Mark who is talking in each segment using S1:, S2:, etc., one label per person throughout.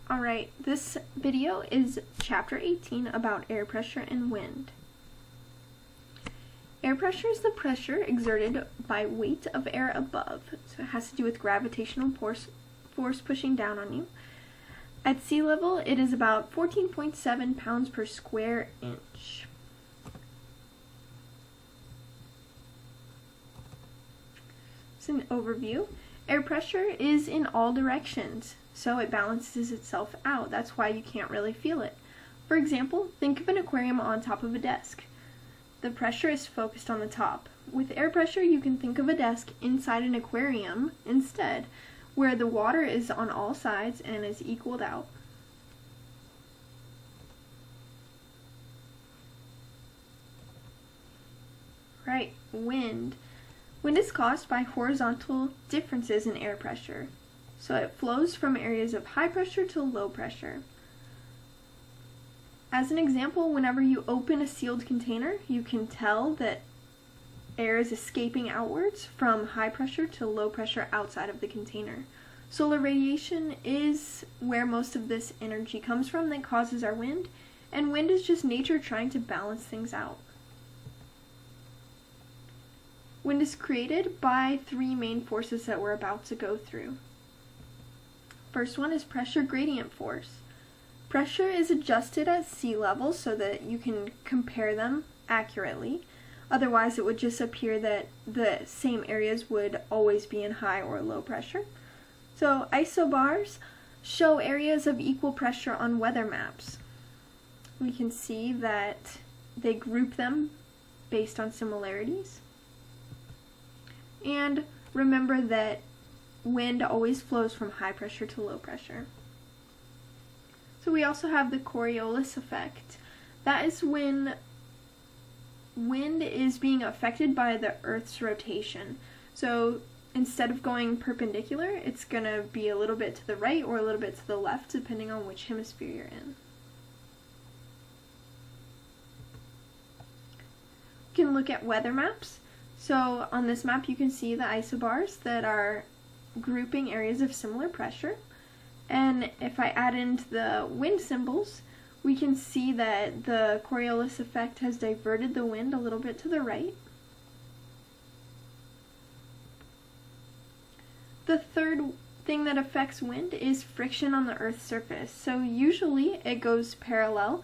S1: Alright, this video is chapter 18 about air pressure and wind. Air pressure is the pressure exerted by weight of air above, so it has to do with gravitational force pushing down on you. At sea level, it is about 14.7 pounds per square inch. It's an overview. Air pressure is in all directions, so it balances itself out. That's why you can't really feel it. For example, think of an aquarium on top of a desk. The pressure is focused on the top. With air pressure, you can think of a desk inside an aquarium instead, where the water is on all sides and is equaled out. Right, wind. Wind is caused by horizontal differences in air pressure. So it flows from areas of high pressure to low pressure. As an example, whenever you open a sealed container, you can tell that air is escaping outwards from high pressure to low pressure outside of the container. Solar radiation is where most of this energy comes from that causes our wind, and wind is just nature trying to balance things out. Wind is created by three main forces that we're about to go through. First one is pressure gradient force. Pressure is adjusted at sea level so that you can compare them accurately. Otherwise, it would just appear that the same areas would always be in high or low pressure. So isobars show areas of equal pressure on weather maps. We can see that they group them based on similarities. And remember that wind always flows from high pressure to low pressure. So we also have the Coriolis effect. That is when wind is being affected by the Earth's rotation. So instead of going perpendicular, it's going to be a little bit to the right or a little bit to the left, depending on which hemisphere you're in. You can look at weather maps. So on this map you can see the isobars that are grouping areas of similar pressure. And if I add in the wind symbols, we can see that the Coriolis effect has diverted the wind a little bit to the right. The third thing that affects wind is friction on the Earth's surface. So usually it goes parallel,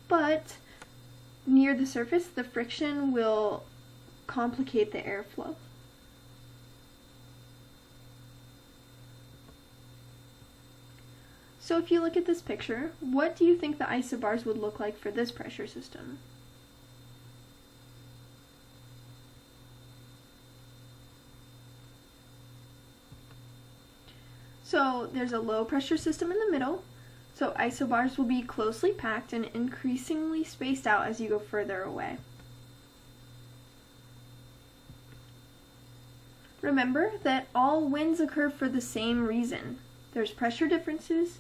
S1: but near the surface the friction will complicate the airflow. So if you look at this picture, what do you think the isobars would look like for this pressure system? So there's a low pressure system in the middle, so isobars will be closely packed and increasingly spaced out as you go further away. Remember that all winds occur for the same reason. There's pressure differences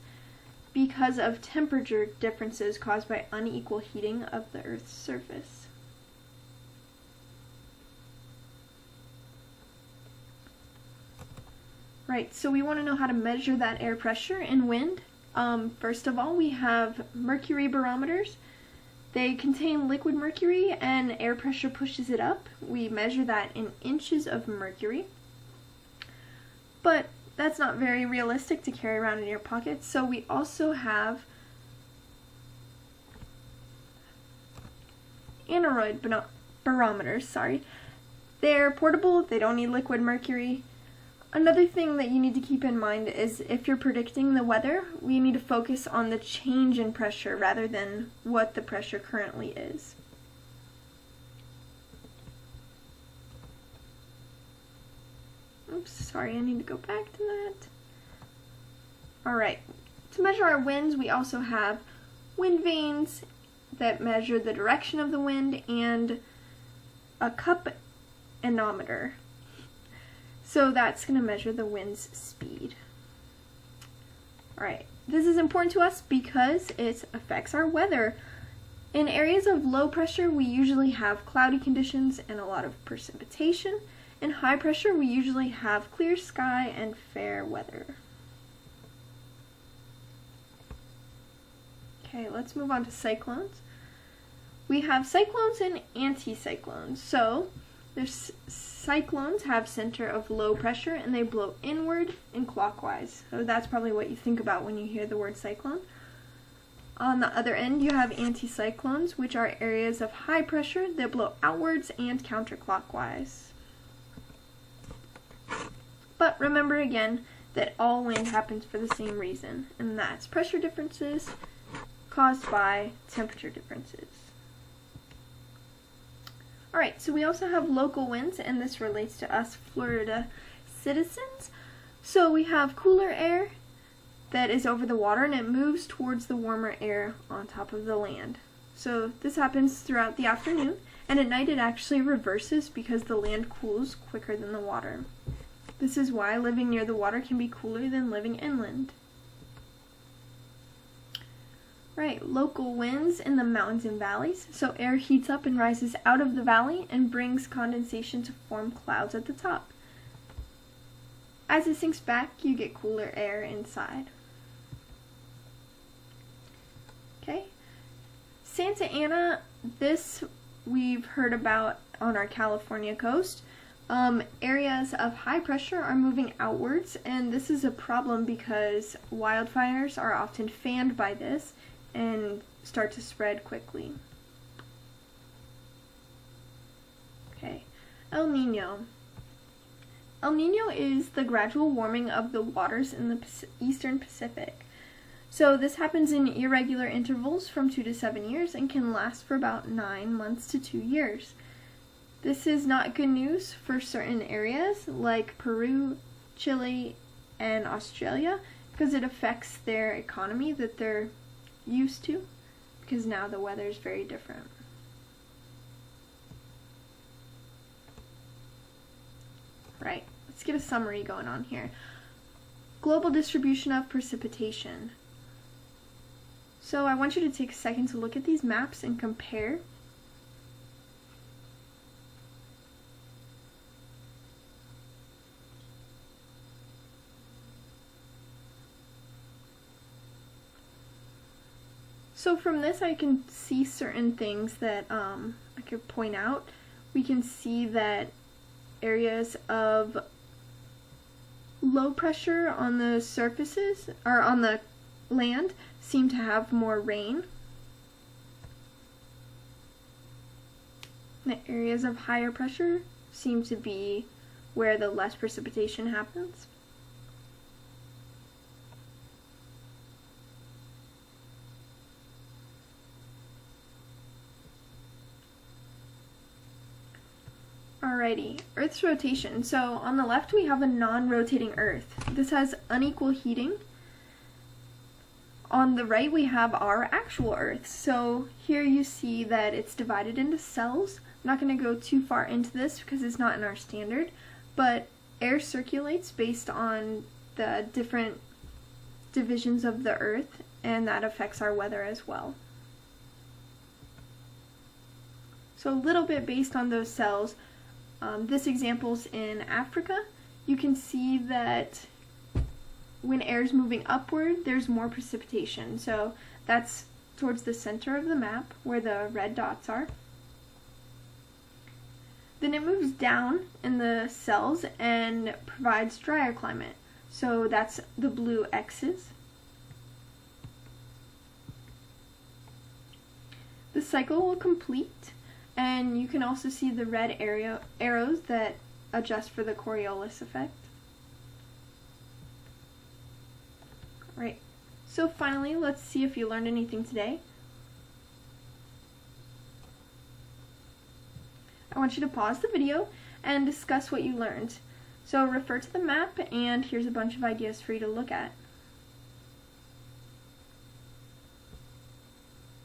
S1: because of temperature differences caused by unequal heating of the Earth's surface. Right, so we want to know how to measure that air pressure and wind. First of all, we have mercury barometers. They contain liquid mercury and air pressure pushes it up. We measure that in inches of mercury. But that's not very realistic to carry around in your pocket, so we also have aneroid barometers. They're portable, they don't need liquid mercury. Another thing that you need to keep in mind is if you're predicting the weather, we need to focus on the change in pressure rather than what the pressure currently is. Oops, sorry, I need to go back to that. Alright, to measure our winds, we also have wind vanes that measure the direction of the wind and a cup anemometer. So that's going to measure the wind's speed. Alright, this is important to us because it affects our weather. In areas of low pressure, we usually have cloudy conditions and a lot of precipitation. In high pressure, we usually have clear sky and fair weather. Okay, let's move on to cyclones. We have cyclones and anticyclones. So, cyclones have center of low pressure and they blow inward and clockwise. So that's probably what you think about when you hear the word cyclone. On the other end, you have anticyclones, which are areas of high pressure that blow outwards and counterclockwise. But remember again that all wind happens for the same reason, and that's pressure differences caused by temperature differences. Alright, so we also have local winds, and this relates to us Florida citizens. So we have cooler air that is over the water, and it moves towards the warmer air on top of the land. So this happens throughout the afternoon, and at night it actually reverses because the land cools quicker than the water. This is why living near the water can be cooler than living inland. Right, local winds in the mountains and valleys. So air heats up and rises out of the valley and brings condensation to form clouds at the top. As it sinks back, you get cooler air inside. Okay, Santa Ana, this we've heard about on our California coast. Areas of high pressure are moving outwards, and this is a problem because wildfires are often fanned by this and start to spread quickly. Okay, El Nino. El Nino is the gradual warming of the waters in the eastern Pacific. So this happens in irregular intervals from 2 to 7 years and can last for about 9 months to 2 years. This is not good news for certain areas like Peru, Chile, and Australia because it affects their economy that they're used to because now the weather is very different. Right, let's get a summary going on here. Global distribution of precipitation. So I want you to take a second to look at these maps and compare. So from this I can see certain things that I could point out. We can see that areas of low pressure on the surfaces, or on the land, seem to have more rain. The areas of higher pressure seem to be where the less precipitation happens. Alrighty, Earth's rotation. So on the left we have a non-rotating Earth. This has unequal heating. On the right we have our actual Earth. So here you see that it's divided into cells. I'm not going to go too far into this because it's not in our standard, but air circulates based on the different divisions of the Earth, and that affects our weather as well. So a little bit based on those cells. This example's in Africa. You can see that when air is moving upward, there's more precipitation. So that's towards the center of the map where the red dots are. Then it moves down in the cells and provides drier climate. So that's the blue X's. The cycle will complete, and you can also see the red arrows that adjust for the Coriolis effect. Right, so finally, let's see if you learned anything today. I want you to pause the video and discuss what you learned. So refer to the map, and here's a bunch of ideas for you to look at.